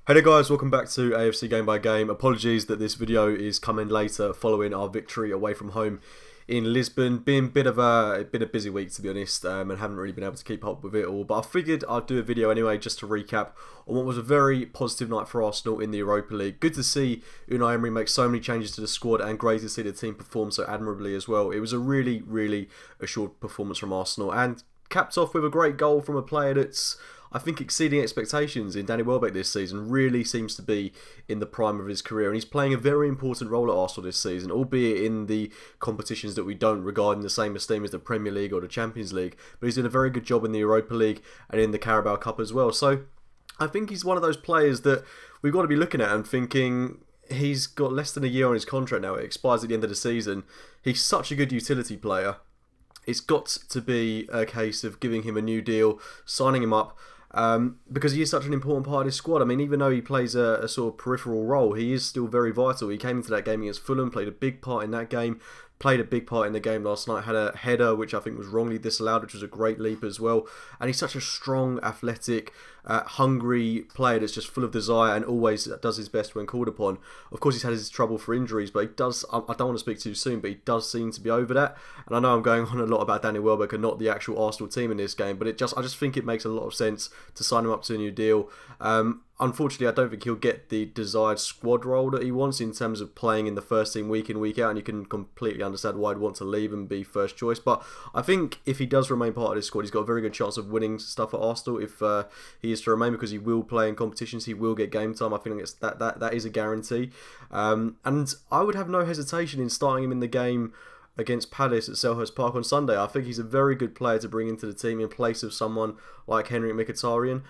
Hey there guys, welcome back to AFC Game by Game. Apologies that this video is coming later following our victory away from home in Lisbon. Been a bit of busy week to be honest, and haven't really been able to keep up with it all. But I figured I'd do a video anyway just to recap on what was a very positive night for Arsenal in the Europa League. Good to see Unai Emery make so many changes to the squad, and great to see the team perform so admirably as well. It was a really assured performance from Arsenal, and capped off with a great goal from a player that's, I think, exceeding expectations in Danny Welbeck this season. Really seems to be in the prime of his career, and he's playing a very important role at Arsenal this season, albeit in the competitions that we don't regard in the same esteem as the Premier League or the Champions League. But he's doing a very good job in the Europa League and in the Carabao Cup as well. So I think he's one of those players that we've got to be looking at and thinking, he's got less than a year on his contract now. It expires at the end of the season. He's such a good utility player. It's got to be a case of giving him a new deal, signing him up, because he is such an important part of his squad. I mean, even though he plays a sort of peripheral role, he is still very vital. He came into that game against Fulham, played a big part in that game, played a big part in the game last night, had a header which I think was wrongly disallowed, which was a great leap as well. And he's such a strong, athletic, hungry player that's just full of desire and always does his best when called upon. Of course, he's had his trouble for injuries, but he does, I don't want to speak too soon, but he does seem to be over that. And I know I'm going on a lot about Danny Welbeck and not the actual Arsenal team in this game, but I just think it makes a lot of sense to sign him up to a new deal. Unfortunately, I don't think he'll get the desired squad role that he wants in terms of playing in the first team week in, week out, and you can completely understand why I'd want to leave and be first choice. But I think if he does remain part of this squad, he's got a very good chance of winning stuff at Arsenal if he is to remain, because he will play in competitions, he will get game time. I think that is a guarantee. And I would have no hesitation in starting him in the game against Palace at Selhurst Park on Sunday. I think he's a very good player to bring into the team in place of someone like Henrik Mkhitaryan.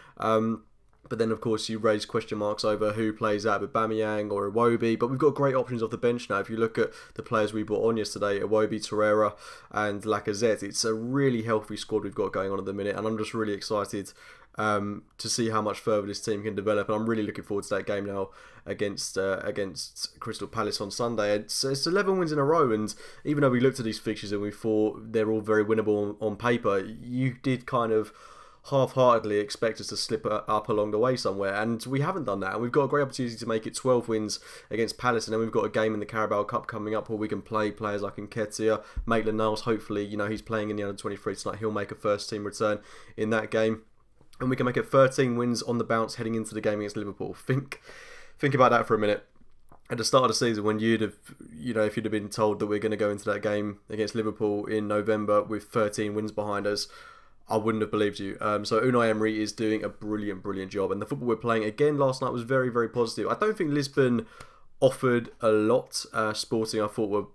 But then, of course, you raise question marks over who plays out with Aubameyang or Iwobi. But we've got great options off the bench now. If you look at the players we brought on yesterday, Iwobi, Torreira and Lacazette, it's a really healthy squad we've got going on at the minute. And I'm just really excited to see how much further this team can develop. And I'm really looking forward to that game now against Crystal Palace on Sunday. It's 11 wins in a row. And even though we looked at these fixtures and we thought they're all very winnable on paper, you did kind of half-heartedly expect us to slip up along the way somewhere, and we haven't done that. And we've got a great opportunity to make it 12 wins against Palace, and then we've got a game in the Carabao Cup coming up where we can play players like Nketiah, Maitland-Niles. Hopefully, he's playing in the under-23 tonight. He'll make a first-team return in that game, and we can make it 13 wins on the bounce heading into the game against Liverpool. Think about that for a minute. At the start of the season, when you'd have, if you'd have been told that we're going to go into that game against Liverpool in November with 13 wins behind us, I wouldn't have believed you. So Unai Emery is doing a brilliant job. And the football we're playing again last night was very positive. I don't think Lisbon offered a lot. Sporting, I thought, were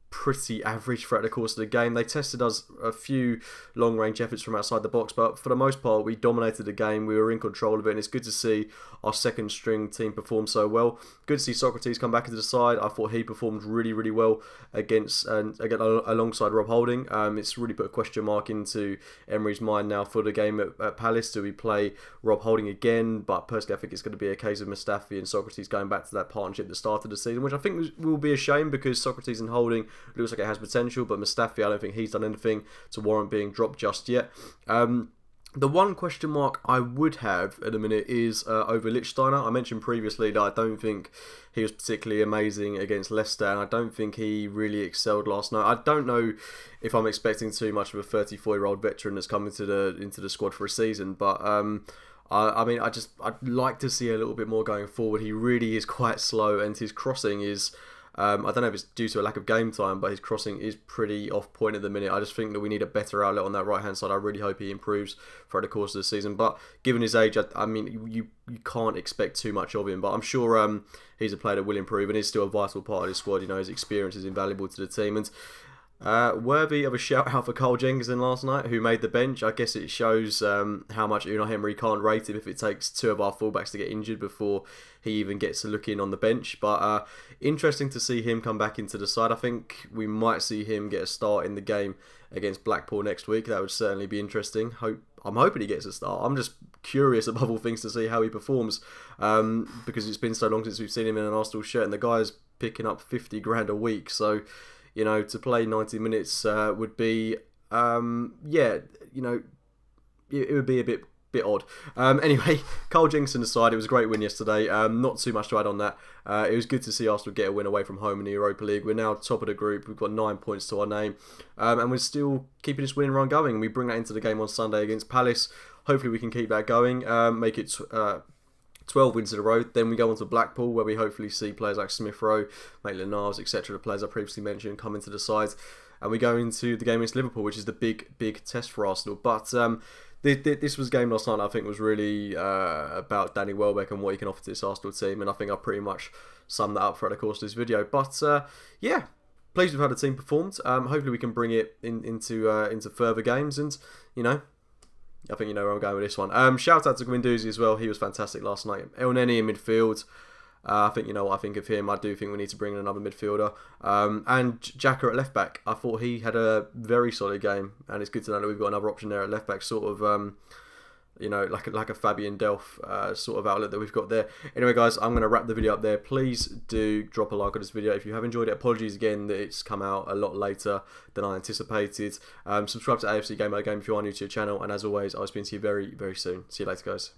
pretty average throughout the course of the game. They tested us a few long-range efforts from outside the box, but for the most part, we dominated the game. We were in control of it, and it's good to see our second-string team perform so well. Good to see Socrates come back into the side. I thought he performed really well alongside Rob Holding. It's really put a question mark into Emery's mind now for the game at Palace. Do we play Rob Holding again? But personally, I think it's going to be a case of Mustafi and Socrates going back to that partnership that started the season, which I think will be a shame, because Socrates and Holding looks like it has potential, but Mustafi, I don't think he's done anything to warrant being dropped just yet. The one question mark I would have at the minute is over Lichtsteiner. I mentioned previously that I don't think he was particularly amazing against Leicester, and I don't think he really excelled last night. I don't know if I'm expecting too much of a 34-year-old veteran that's come into the squad for a season, but I'd like to see a little bit more going forward. He really is quite slow, and his crossing is, I don't know if it's due to a lack of game time, but his crossing is pretty off point at the minute. I just think that we need a better outlet on that right hand side. I really hope he improves throughout the course of the season. But given his age, you can't expect too much of him. But I'm sure he's a player that will improve and is still a vital part of his squad. His experience is invaluable to the team. And worthy of a shout out for Carl Jenkinson last night, who made the bench. I guess it shows how much Unai Emery can't rate him if it takes two of our fullbacks to get injured before he even gets to look in on the bench. But interesting to see him come back into the side. I think we might see him get a start in the game against Blackpool next week. That would certainly be interesting. I'm hoping he gets a start. I'm just curious above all things to see how he performs, because it's been so long since we've seen him in an Arsenal shirt, and the guy's picking up 50 grand a week. So to play 90 minutes would be, it would be a bit bit odd. Anyway, Carl Jenkinson aside, it was a great win yesterday. Not too much to add on that. It was good to see Arsenal get a win away from home in the Europa League. We're now top of the group. We've got 9 points to our name. And we're still keeping this winning run going. We bring that into the game on Sunday against Palace. Hopefully we can keep that going. Make it 12 wins in a row. Then we go on to Blackpool, where we hopefully see players like Smith Rowe, Maitland-Niles, etc., the players I previously mentioned, come into the side. And we go into the game against Liverpool, which is the big test for Arsenal. But this was a game last night I think was really about Danny Welbeck and what he can offer to this Arsenal team. And I think I pretty much summed that up throughout the course of this video. But yeah, pleased with how the team performed. Hopefully we can bring it into further games. And, you know, I think you know where I'm going with this one. Shout out to Guendouzi as well. He was fantastic last night. El Neni in midfield. I think you know what I think of him. I do think we need to bring in another midfielder. And Xhaka at left back. I thought he had a very solid game, and it's good to know that we've got another option there at left back. Sort of, you know, like a Fabian Delph sort of outlet that we've got there. Anyway, guys, I'm going to wrap the video up there. Please do drop a like on this video if you have enjoyed it. Apologies again that it's come out a lot later than I anticipated. Subscribe to AFC Game by Game if you are new to your channel, and as always, I'll speak to you very, very soon. See you later, guys.